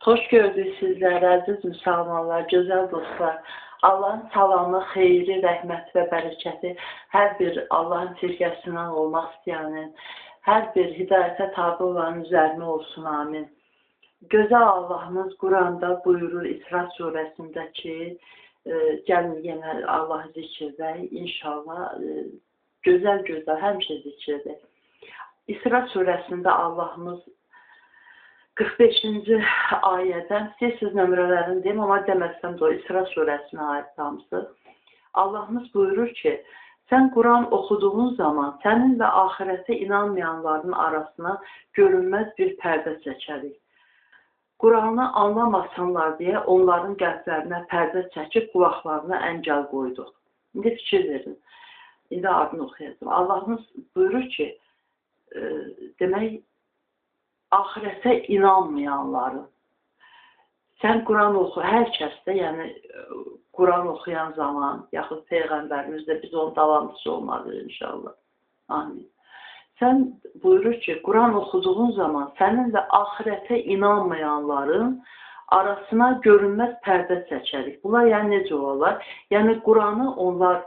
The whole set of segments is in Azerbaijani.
Xoş gördük sizlər, əziz müsəlmanlar, gözəl dostlar. Allahın salamı, xeyri, rəhməti və bərəkəti hər bir Allahın sirkəsindən olmaq istəyənin, hər bir hidayətə tabi olanın üzərinə olsun, amin. Gözəl Allahımız Quranda buyurur İsra surəsində ki, gəlin yenə Allahı zikr edək, inşallah gözəl, həmişə zikr edək. İsra surəsində Allahımız 45-ci ayədən, siz nömrələrini deyim, amma deməsəm də o İsra surəsinə aid hamısı. Allahımız buyurur ki, sən Quran oxuduğun zaman sənin və axirətə inanmayanların arasına görünməz bir pərdə çəkərik. Quranı anlamasınlar deyə onların qəlblərinə pərdə çəkib qulaqlarına əngəl qoyduq. İndi fikir verin. İndi ardını oxuyacağım. Allahımız buyurur ki, demək, axirətə inanmayanların, sən Quran oxu, hər kəsdə, yəni Quran oxuyan zaman, yaxud Peyğəmbərimiz də biz onun davamlısı olmalıdır inşallah. Amin. Sən buyurur ki, Quran oxuduğun zaman sənin və axirətə inanmayanların arasına görünməz pərdə çəkərik. Bunlar yəni necə olarlar? Yəni Quranı onlar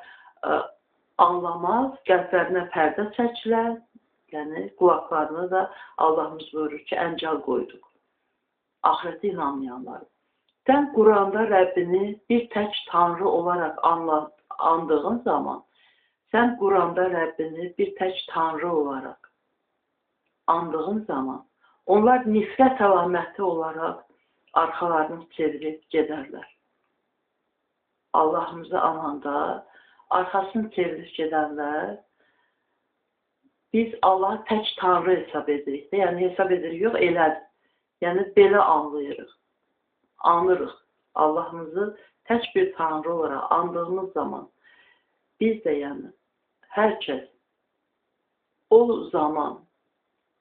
anlamaz, qəlblərinə pərdə çəkilər. Yəni, qulaqlarını da Allahımız buyurur ki, əngəl qoyduq. Axirətə inanmayanlar. Sən Quranda Rəbbini bir tək Tanrı olaraq andığın zaman, sən Quranda Rəbbini bir tək Tanrı olaraq andığın zaman, onlar nifrət əlaməti olaraq arxalarını çevirib gedərlər. Allahımızı ananda arxasını çevirib gedərlər. Biz Allahı tək Tanrı hesab edirik. Yəni hesab edirik, yox, elədir. Yəni belə anlayırıq. Anırıq. Allahımızı tək bir Tanrı olaraq andığımız zaman biz də yəni hər kəs o zaman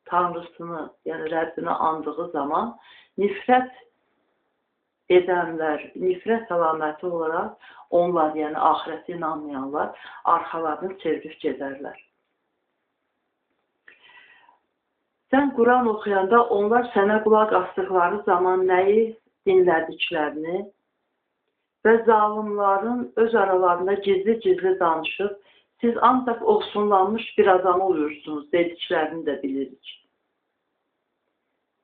Tanrısını, yəni Rəbbini andığı zaman nifrət edənlər, nifrət əlaməti olaraq onlar, yəni axirətə inanmayanlar arxalarını çevirib gedərlər. Sən Quran oxuyanda onlar sənə qulaq asdıqları zaman nəyi dinlədiklərini və zalimların öz aralarında gizli-gizli danışıb, siz ancaq ofsunlanmış bir adamı uyursunuz dediklərini də bilirik.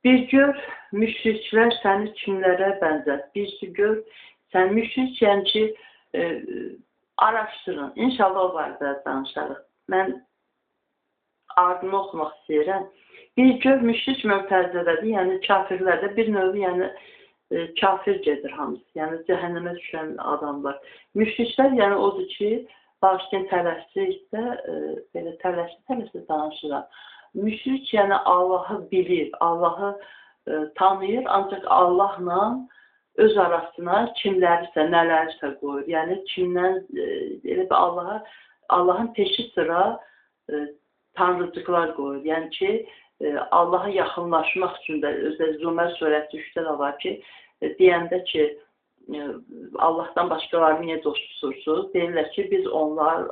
Bir gör, müşriklər səni kimlərə bənzət. Bir gör, sən müşrik, yəni ki, araşdırın. İnşallah o barədə danışarıq. Mən ardını oxumaq istəyirəm. Bir gör, müşrik mötəzələdir, yəni kafirlərdə bir növü, yəni kafir gedir hamısı, yəni cəhənnəmə düşən adamlar. Müşriklər, yəni odur ki, başlayın tələsdikdə, belə tələsdi danışırlar. Müşrik, yəni Allahı bilir, Allahı tanıyır, ancaq Allahla öz arasına kimlərisə, nələrisə qoyur. Yəni kimdən, elə bir Allahın peşi sıra tanrıcıqlar qoyur. Yəni ki, Allaha yaxınlaşmaq üçün də, özdə Zümər surəsi 3-də də var ki, deyəndə ki, Allahdan başqalarını niyə dost tutursunuz? Deyirlər ki, biz onlar,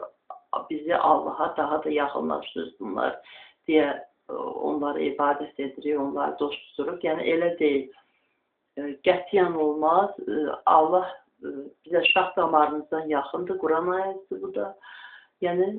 bizi Allaha daha da yaxınlaşdırsınlar deyə onları ibadət edirik, onları dost tuturuq. Yəni elə deyil. Qətiyyən olmaz. Allah bizə şah damarımızdan yaxındır. Quran ayəsi bu da. Yəni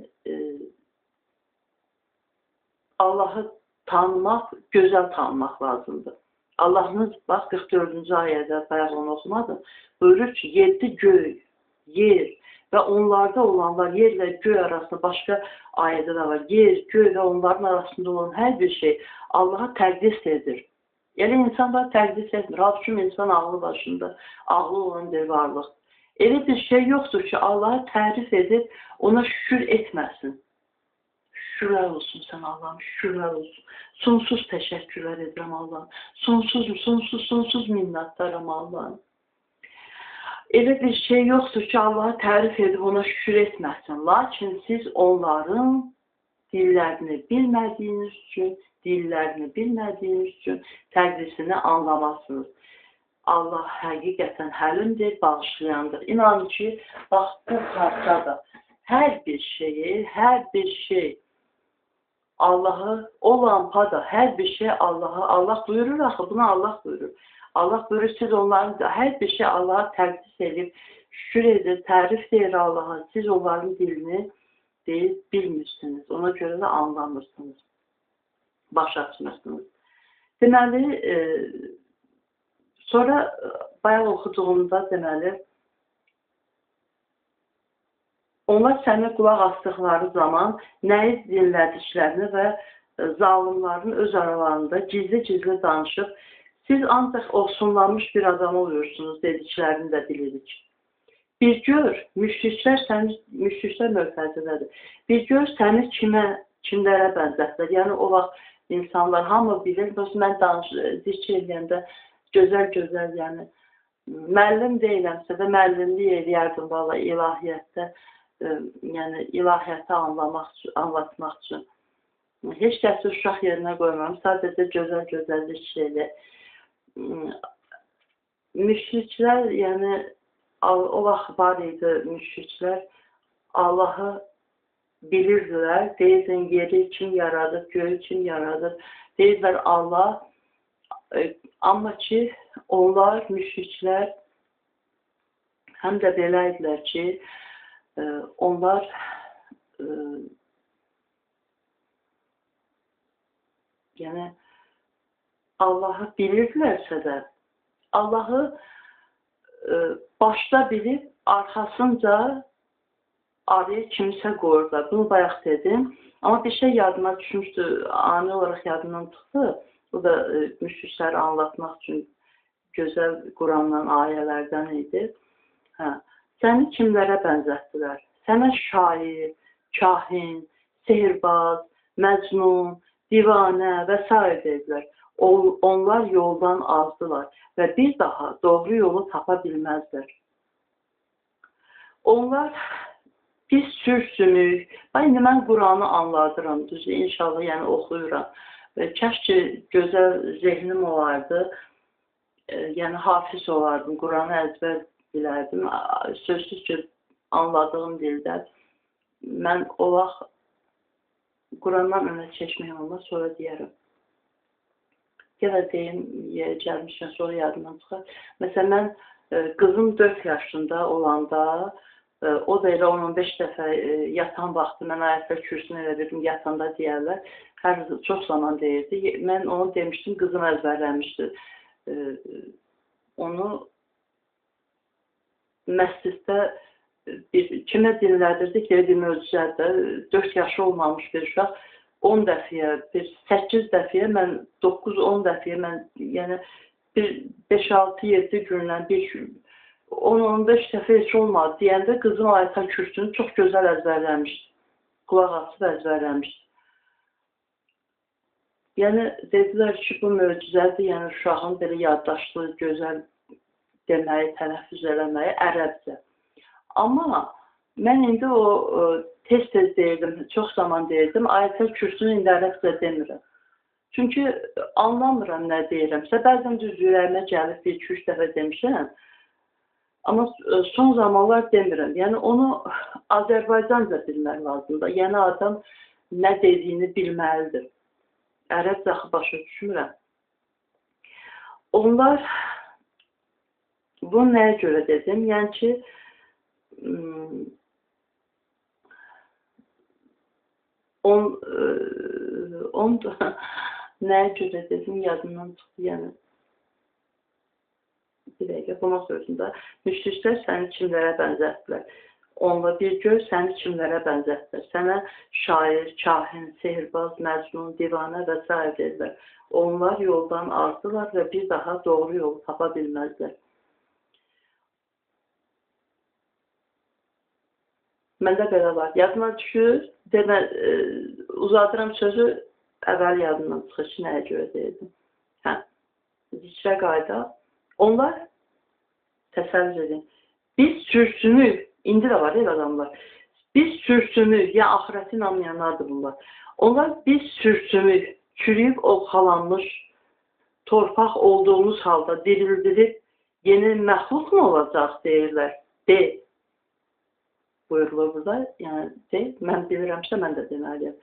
Allahı tanımaq, gözəl tanımaq lazımdır. Allahımız, bax, 44-cü ayədə, bayaq onu oxumadım, buyurur ki, 7 göy, yer və onlarda olanlar, yerlə göy arasında başqa ayədə də var, yer, göy və onların arasında olan hər bir şey Allaha təqdis edir. Yəni, insanlar təqdis etmir. Halbuki insan ağlı başında, ağlı olan bir varlıq. Elə bir şey yoxdur ki, Allahı tərif edib, ona şükür etməsin. Şükürlər olsun sən Allah'ım, şükürlər olsun. Sonsuz təşəkkürlər edirəm Allah'ım. Sonsuz minnətdaram Allah'ım. Elə bir şey yoxdur ki, Allah'ı tərif edib ona şükür etməsin. Lakin siz onların dillərini bilmədiyiniz üçün təqdisini anlamasınız. Allah həqiqətən həlimdir, bağışlayandır. İnanın ki, bax bu parçada hər bir şey Allah'ı, o lampada hər bir şey Allah'a, Allah buyurur axı, buna Allah buyurur. Allah buyurur, siz onların hər bir şey Allah'a təqdis edib, şükür edir, tərif deyir Allah'a. Siz onların dilini deyib bilmirsiniz. Ona görə də anlamırsınız. Baş açmırsınız. Deməli, sonra bayaq oxuduğumda deməli, onlar sənə qulaq asdıqları zaman nəyi dinlədiklərini və zalimların öz aralarında gizli-gizli danışıb, siz ancaq ofsunlanmış bir adam oluyorsunuz dediklərini də bilirik. Bir gör, müşriklər mövtəzidədir. Bir gör səni kimlərə bənzətlər. Yəni o vaxt insanlar hamı bilir, mən zikr edəndə gözəl, yəni müəllim deyiləmsə də müəllimlik eləyərdim valla ilahiyyətdə, yəni ilahiyyəti anlatmaq üçün. Heç kəsi uşaq yerinə qoymam, sadəcə gözəl zikr edir. Müşriklər, yəni o vaxt var idi müşriklər, Allahı bilirdilər, deyirdin yeri kim yaradır, göyü kim yaradır, deyirdilər Allah, amma ki onlar, müşriklər həm də belə idilər ki, onlar yəni Allahı bilirdilərsə də, Allahı başda bilib, arxasınca araya kimsə qoyurlar. Bunu bayaq dedim. Amma bir şey yadıma düşmüşdü, ani olaraq yadımdan çıxdı. Bu da müşrikləri anlatmaq üçün gözəl Qurandan ayələrdən idi. Səni kimlərə bənzətdilər? Sənə şair, kahin, sehirbaz, məcnun, divanə və s. dedilər. Onlar yoldan azdılar və bir daha doğru yolu tapa bilməzlər. Onlar biz sürsümük. İndi mən Quranı anladıram, düzdür, inşallah, yəni oxuyuram. Kəş ki, gözəl zehnim olardı, yəni hafiz olardım, Quranı əzbər bilərdim. Sözsüz ki, anladığım dildə. Mən o vaxt Qurandan önə keçməyəm, amma sonra deyərəm. Yenə deyim, gəlmişəm, sonra yadımdan çıxar. Məsələn, mən qızım 4 yaşında olanda, o da elə 10-15 dəfə yatan vaxtı, mən ayətlər kürsünü elə dedim, yatanda deyərlər, çox zaman deyirdi. Mən onu demişdim, qızım əzbərləmişdi. Onu məsciddə kimə dinlədirdik, bir möcüzədə, 4 yaşı olmamış bir uşaq, 10 dəfəyə, 8 dəfəyə, mən 9-10 dəfəyə, mən yəni 5-6-7 gündən, 10-15 dəfə heç olmadı deyəndə qızım ayətlər kürsünü çox gözəl əzbərləmişdi. Qulaq asıb əzbərləmişdi. Yəni, dedilər ki, bu möcüzədir, yəni uşağın belə yaddaşlı, gözəl deməyi, tələffüz eləməyi ərəbcə. Amma mən indi o tez-tez deyirdim, çox zaman deyirdim, ayətlər kürsünü indi ərəbcə demirəm. Çünki anlamıram nə deyirəmsə, bəzən düz ürəyimə gəlib 1-2-3 dəfə demişəm, amma son zamanlar demirəm. Yəni onu Azərbaycanca bilmək lazımdır. Yəni adam nə dediyini bilməlidir. Ərəbcə başa düşmürəm. Onlar, bunu nəyə görə dedim? Yəni ki, nəyə görə dedim, yadımdan çıxdı, yəni. Bir dəqiqə, buna sözündə, müşriklər səni kimlərə bənzətdilər? Onunla bir gör, səni kimlərə bənzətdilər? Sənə şair, kahin, sehirbaz, məcnun, divanə və s. dedilər. Onlar yoldan azdılar və bir daha doğru yolu tapa bilməzlər. Məndə belə var. Yadıma düşür, uzadıram sözü, əvvəl yadımdan çıxır ki, nəyə görə deyildim. Zikrə qayda. Onlar, təsəvvür edin, biz sürsümük, indi də var el adamlar, biz sürsümük, ya axirəti inanmayanlardır bunlar. Onlar biz sürsümük, çürüyüb ovxalanmış, torpaq olduğumuz halda dirildilib, yeni məxluq mu olacaq deyirlər. Deyil. Buyurulur burada, yəni deyil, mən bilirəmsə mən də deməliyəm.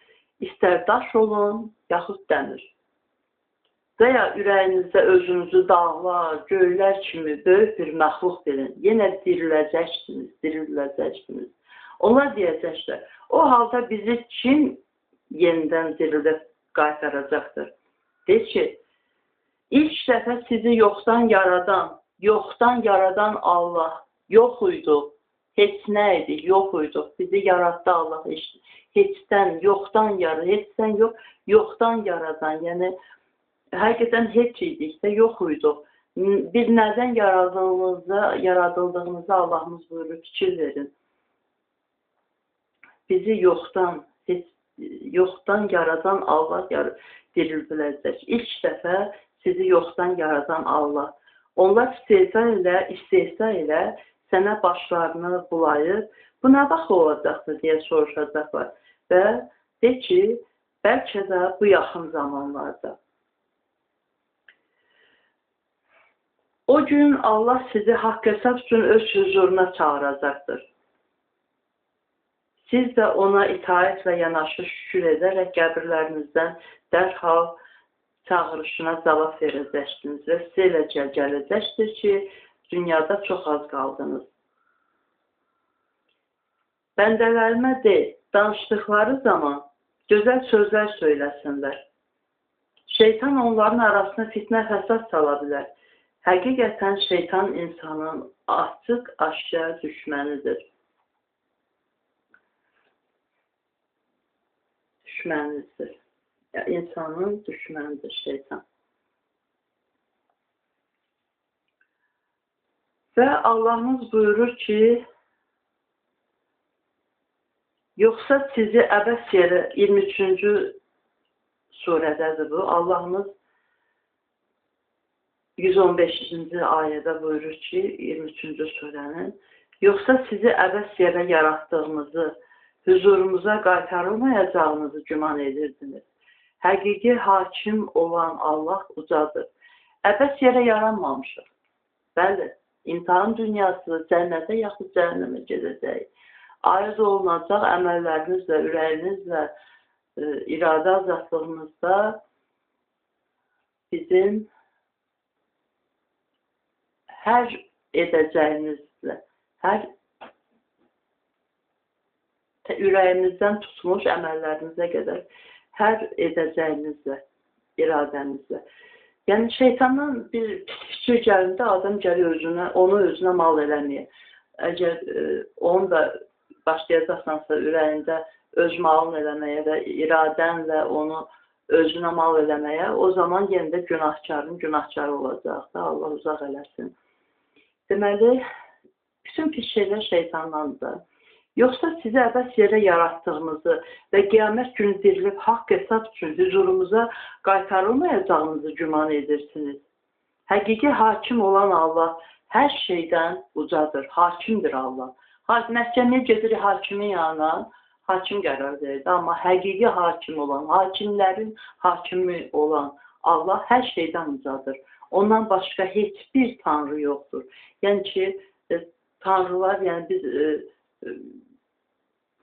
İstər daş olun, yaxud dəmir. Və ya ürəyinizdə özünüzü dağlar, göylər kimi böyük bir məxluq bilin. Yenə diriləcəksiniz, diriləcəksiniz. Onlar deyəcəklər, o halda bizi kim yenidən dirilib qaytaracaqdır? Deyir ki, ilk dəfə sizi yoxdan yaradan Allah yox idi. Heç nə idik, yox idik. Bizi yarattı Allah. Heçdən, yoxdan yaradan, heçdən yox, yoxdan yaradan. Yəni, həqiqətən heç idik də, yox idik. Biz nədən yaradıldığımızda Allahımız buyurur, fikir verin. Bizi yoxdan yaradan Allah dirilbiləcək. İlk dəfə sizi yoxdan yaradan Allah. Onlar istehza ilə sənə başlarını bulayıb, bu nə vaxt olacaqdır deyə soruşacaqlar. Və de ki, bəlkə də bu yaxın zamanlarda. O gün Allah sizi haqq hesab üçün öz huzuruna çağıracaqdır. Siz də ona itaətlə yanaşı şükür edərək qəbirlərinizdən dərhal çağırışına cavab verəcəksiniz və sizə elə gələcəkdir ki, dünyada çox az qaldınız. Bəndələrimə de, danışdıqları zaman gözəl sözlər söyləsinlər. Şeytan onların arasına fitnə fəsad sala bilər. Həqiqətən şeytan insanın açıq-aşkar düşmənidir. Düşmənidir. İnsanın düşmənidir şeytan. Və Allahımız buyurur ki, yoxsa sizi əbəs yerə 23-cü surədədir bu. Allahımız 115-ci ayədə buyurur ki, 23-cü surənin, yoxsa sizi əbəs yerə yaratdığımızı, huzurumuza qaytarılmayacağınızı güman edirdiniz. Həqiqi hakim olan Allah ucadır. Əbəs yerə yaranmamışıq. Bəli, imtahan dünyası cənnətə yaxud cəhənnəmə gedəcək. Aid olunacaq əməllərinizlə, ürəyinizlə, iradə azadlığınızda bizim hər edəcəyinizlə, hər ürəyinizdən tutmuş əməllərinizə qədər, hər edəcəyinizlə, iradənizlə. Yəni, şeytandan bir fikir gəlində adam gəlir onu özünə mal eləməyə. Əgər onu da başlayacaqsansa ürəyində öz malını eləməyə və iradənlə onu özünə mal eləməyə, o zaman yenə də günahkarın günahkarı olacaq da, Allah uzaq eləsin. Deməli, bütün pis şeylər şeytandandır. Yoxsa sizi əbəs yerə yaratdığımızı və qiyamət günü dirilib haqq hesab üçün huzurumuza qaytarılmayacağınızı güman edirsiniz. Həqiqi hakim olan Allah hər şeydən ucadır, hakimdir Allah. Məhkəməyə gedirik hakimin yanına, hakim qərar verir. Amma həqiqi hakim olan, hakimlərin hakimi olan Allah hər şeydən ucadır. Ondan başqa heç bir tanrı yoxdur. Yəni ki, tanrılar, yəni biz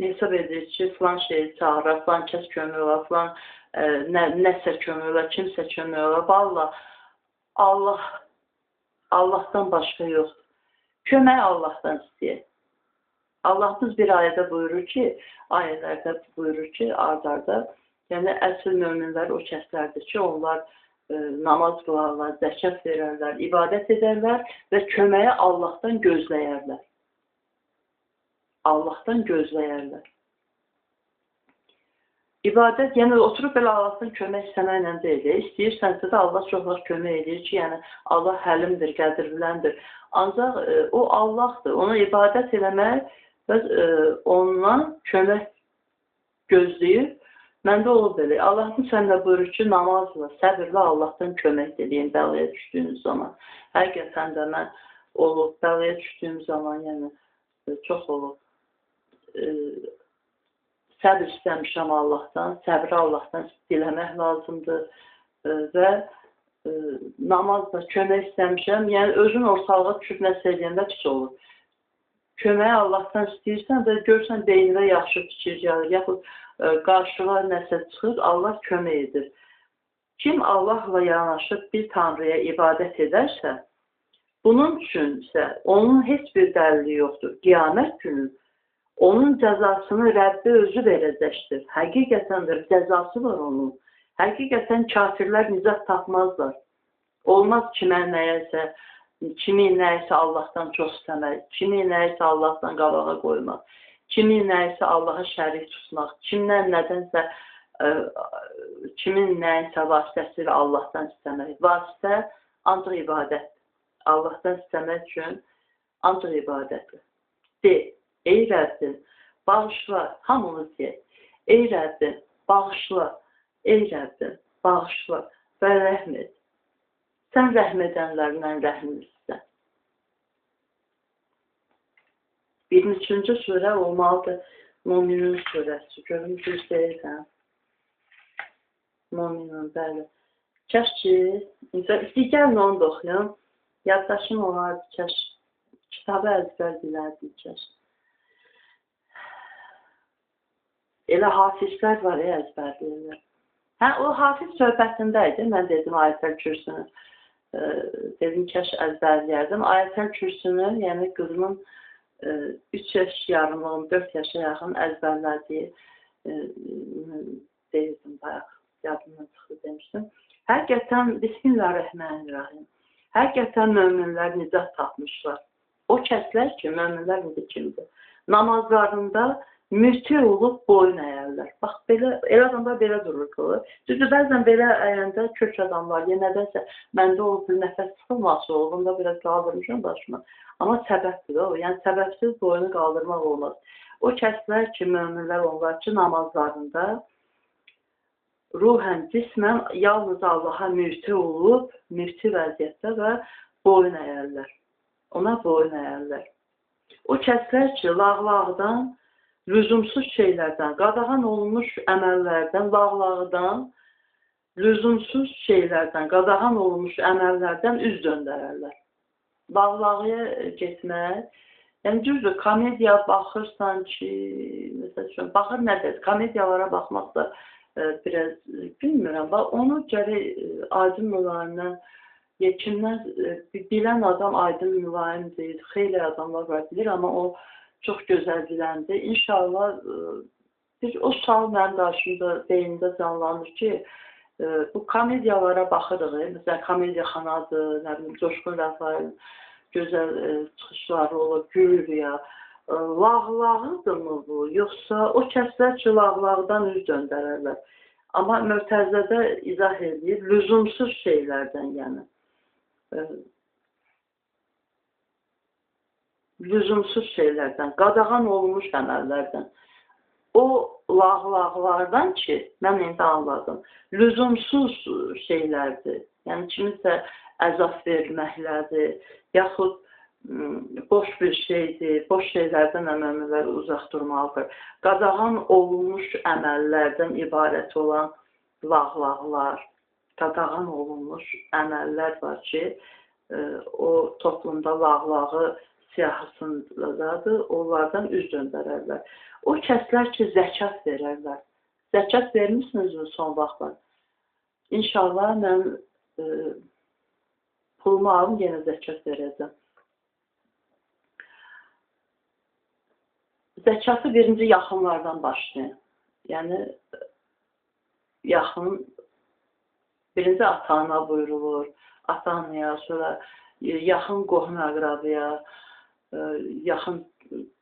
hesab edirik ki, filan şeyi çağırır, filan kəs kömək olar, filan nəsə kömək olar, kimsə kömək olar. Vallahi, Allahdan başqa yoxdur. Kömək Allahdan istəyir. Allahımız bir ayədə buyurur ki, ayələrdə buyurur ki, ardarda, yəni əsl möminlər o kəslərdir ki, onlar namaz qılarlar, zəkat verərlər, ibadət edərlər və köməyə Allahdan gözləyərlər. Allahdan gözləyərlər. İbadət, yəni oturub belə Allahdan kömək istəməklə deyil. İstəyirsənsə də Allah çox vaxt kömək edir ki, yəni Allah həlimdir, qədirləndir. Ancaq o Allahdır. Ona ibadət eləmək və ondan kömək gözləyir. Məndə olur belə. Allahın sənlə buyurur ki, namazla, səbirlə Allahdan kömək deyin bəlaya düşdüyünüz zaman. Həqiqətən də mən olub, bəlaya düşdüyüm zaman, yəni çox olub. Səbir istəmişəm Allahdan, səbri Allahdan diləmək lazımdır və namazla kömək istəmişəm. Yəni özün ortalığa düşüb nəsə edəndə pis olur. Köməyi Allahdan istəyirsən və görsən beynində yaxşı fikir gəlir, yaxud qarşılar nəsə çıxır, Allah kömək edir. Kim Allahla yanaşıb bir tanrıya ibadət edərsə, bunun üçün isə onun heç bir dəlili yoxdur. Qiyamət günü onun cəzasını Rəbbi özü verəcəkdir. Həqiqətəndir, cəzası var onun. Həqiqətən kafirlər nicat tapmazlar. Olmaz kimin nəyəsə Allahdan çox istəmək, kimin nəyəsə Allahdan qabağa qoymaq, kimin nəyəsə Allaha şərik tutmaq, kimin nəyəsə vasitəsilə Allahdan istəmək. Vasitə ancaq ibadət. Allahdan istəmək üçün ancaq ibadətdir. De, ey Rəbbim, bağışla, hamımız deyək. Ey Rəbbim, bağışla, ey Rəbbim, bağışla və rəhm et. Sən rəhm edənlərlə rəhmlisən. 23-cü surə olmalıdır. Möminin surəsi. Görüm düzdəyirsən. Möminin, bəli. Kəş ki, digərini onu da oxuyun. Yaddaşım olardı, kəş. Kitabı əzbər bilərdi, kəş. Elə hafizlər var, əzbərləyirlər. Hə, o hafiz söhbətində idi. Mən dedim Ayətəl Kürsünü. Dedim kəş əzbərləyərdim. Ayətəl Kürsünü, yəni qızımın 3 yaş yarımlığım, 4 yaşa yaxın əzbərlədiyi deyirdim bayaq, yadımdan çıxdı demişdim. Həqiqətən, Bismillahirrahmanirrahim. Həqiqətən möminlər nicat tapmışlar. O kəslər ki, möminlər necə kimdir? Namazlarında müti olub boyun əyərlər. Bax, elə adamlar belə durur qılır. Düzdür, bəzən belə əyəndə kök adamlar, nədənsə məndə o bir nəfəs çıxılması olub, onda biraz qaldırmışam başıma. Amma səbəbdir o, yəni səbəbsiz boyunu qaldırmaq olmaz. O kəslər ki, möminlər onlar ki, namazlarında ruhən, cismən yalnız Allaha müti olub, müti vəziyyətdə və boyun əyərlər. Ona boyun əyərlər. O kəslər ki, lağlağdan, lüzumsuz şeylərdən, qadağan olunmuş əməllərdən, lağlağdan, lüzumsuz şeylərdən, qadağan olunmuş əməllərdən üz döndərərlər. Lağlağıya getmək, yəni düzdür, komediya baxırsan ki, məsəl üçün, baxır nədir, komediyalara baxmaq da biraz bilmirəm, onu gərək aydın mülayimdən, kimdən bilən adam aydın mülayim deyil, xeyli adamlar var bilir, amma o çox gözəl biləndir. İnşallah o sual mənim qarşımda, beynimdə canlanır ki, bu komediyalara baxırıq, məsələn, komediya xanadır, nə bilim, Coşqun Rəfail gözəl çıxışları olur, gülür ya. Lağlağıdırmı bu? Yoxsa o kəslər ki, lağlağdan üz döndərərlər. Amma Mötəzədə izah edir, lüzumsuz şeylərdən, yəni. Lüzumsuz şeylərdən, qadağan olmuş əməllərdən. O lağlağlardan ki, mən indi anladım, lüzumsuz şeylərdir. Yəni, kimisə əzab verməklərdir, yaxud boş bir şeydir, boş şeylərdən əməllər uzaq durmalıdır. Qadağan olunmuş əməllərdən ibarət olan lağlağlar, qadağan olunmuş əməllər var ki, o toplumda lağlağı siyahısındadır, onlardan üz döndərərlər. O kəslər ki, zəkat verərlər. Zəkat vermişsiniz son vaxtlar. İnşallah mən pulumu alım, yenə zəkat verəcəm. Zəkatı birinci yaxınlardan başlayın. Yəni, birinci ata-ana buyurulur, ata-anaya, sonra yaxın qohum-əqrabıya, yaxın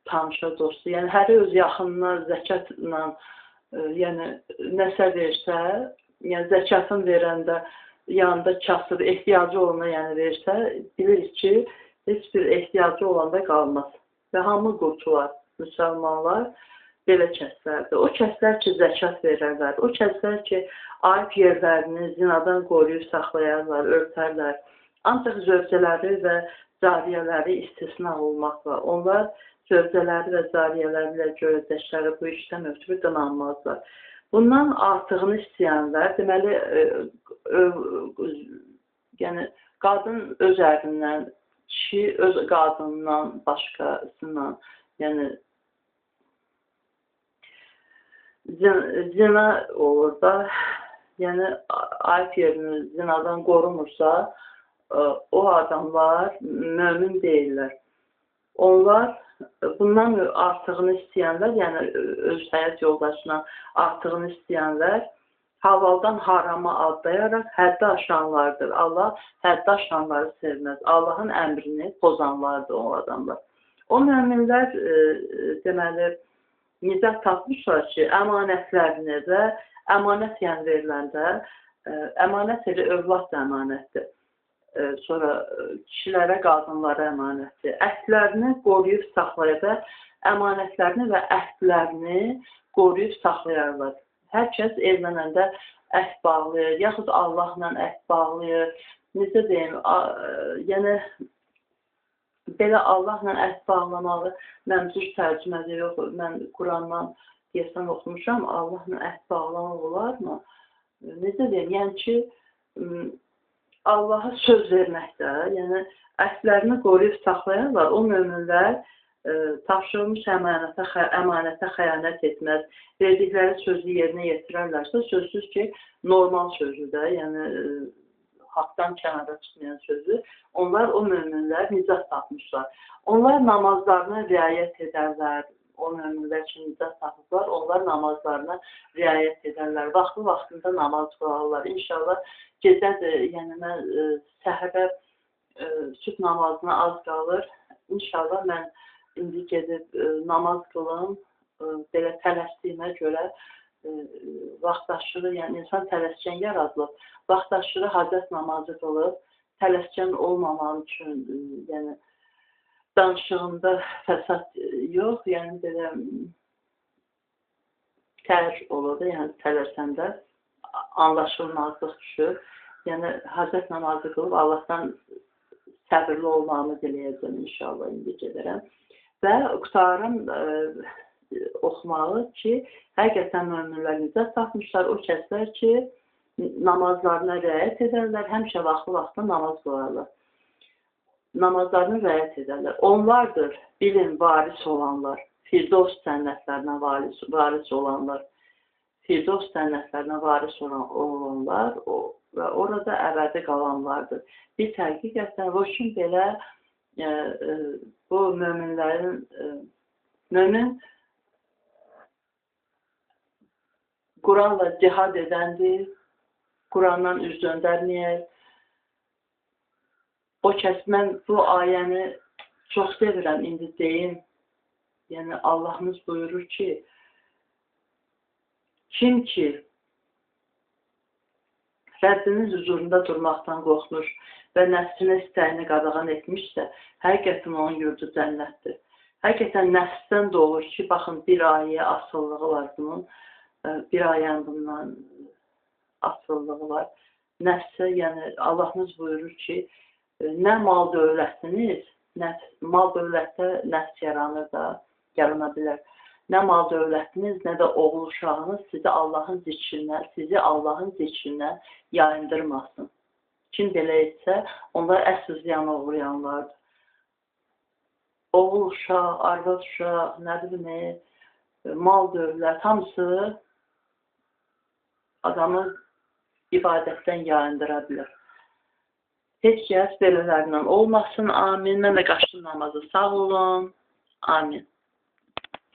tanışa, dostu. Yəni, həri öz yaxınına zəkatla nəsə versə, yəni zəkatın verəndə yanında kasıb, ehtiyacı olana versə, bilirik ki, heç bir ehtiyacı olanda qalmaz. Və hamı qurtular, müsəlmanlar belə kəslərdir. O kəslər ki, zəkat verərlər, o kəslər ki, ayıb yerlərini zinadan qoruyub saxlayarlar, örtərlər. Ancaq zövcələri və cariyələri istisna olmaqla, onlar zövcələri və cariyələri ilə görəcəkləri bu işdən ötürü qınanmazlar. Bundan artığını istəyənlər, deməli, qadın öz ərindən, kişi öz qadından, başqasından, yəni zina olur da, yəni ayıb yerini zinadan qorumursa, o adamlar mömin deyirlər. Onlar bundan artığını istəyənlər, yəni öz həyat yoldaşına artığını istəyənlər, halaldan harama adlayaraq həddi aşanlardır. Allah həddi aşanları sevməz. Allahın əmrini pozanlardır o adamlar. O möminlər deməli, nizah tapmışlar ki, əmanətlərini və əmanət yəni veriləndə, əmanət elə övlad da əmanətdir. Sonra kişilərə, qadınlara əmanətdir. Əhdlərini qoruyub saxlayacaq, əmanətlərini və əhdlərini qoruyub saxlayarlar. Hər kəs evlənəndə əhd bağlayır, yaxud Allahla əhd bağlayır. Necə deyim, yəni belə Allahla əhd bağlamağı mən düz tərcümədə yox, mən Qurandan deyəsən oxumuşam, Allahla əhd bağlamaq olarmı? Necə deyim, yəni ki, Allaha söz verməkdə, yəni əhdlərini qoruyub saxlayarlar, o möminlər tapşırılmış əmanətə xəyanət etməz, verdikləri sözü yerinə yetirərlərsə, sözsüz ki, normal sözüdür, yəni haqdan kənara çıxmayan sözü, onlar o möminlər nicat tapmışlar. Onlar namazlarına riayət edərlər, o möminlər üçün nicat tapıblar, onlar namazlarına riayət edərlər, vaxtında namaz qılarlar. İnşallah gecədir, yəni mən səhərə sübh namazına az qalır, İnşallah mən indi gedib namaz qılım, belə tələsdiyimə görə vaxtaşırı, yəni insan tələskən yaradılıb, vaxtaşırı hacət namazı qılıb, tələskən olmamam üçün, yəni danışığında fəsad yox, yəni belə tər olur da, yəni tələsəndə anlaşılmazlıq düşür. Yəni hacət namazı qılıb Allahdan səbirli olmağımı diləyəcəm inşallah indi gedərəm. Və qutarım oxumağı ki, həqiqətən möminlər nicat tapmışlar, o kəslər ki, namazlarına riayət edərlər, həmişə vaxtı namaz qılarlar. Namazlarını riayət edərlər. Onlardır, bilin, varis olanlar, Firdovs cənnətlərinə varis olanlar, Firdovs cənnətlərinə varis olanlar və orada əbədi qalanlardır. Biz həqiqətən, roşun belə bu möminlərin, mömin Quranla cihad edəndir, Qurandan üz döndərməyək. O kəs, mən bu ayəni çox sevirəm, indi deyim. Yəni, Allahımız buyurur ki, kim ki Rəbbinin huzurunda durmaqdan qorxmuş və nəfsinin istəyini qadağan etmişsə, həqiqətən onun yurdu cənnətdir. Həqiqətən nəfsdən doğur ki, baxın, bir ayəyə asıllığı var bunun, bir ayənin bundan asıllığı var. Nəfsə, yəni Allahımız buyurur ki, nə mal dövlətiniz, mal dövlətdə nəfs yaranır da, yarana bilər. Nə mal dövlətiniz, nə də oğul uşağınız sizi Allahın zikrindən yayındırmasın. Kim belə etsə, onlar əsl ziyana uğrayanlardır. Oğul uşaq, arvad uşaq, nə bilim, mal dövlət, hamısı adamı ibadətdən yayındıra bilər. Heç kəs belələrlə olmasın, amin. Mən də qaçdım namazı, sağ olun, amin.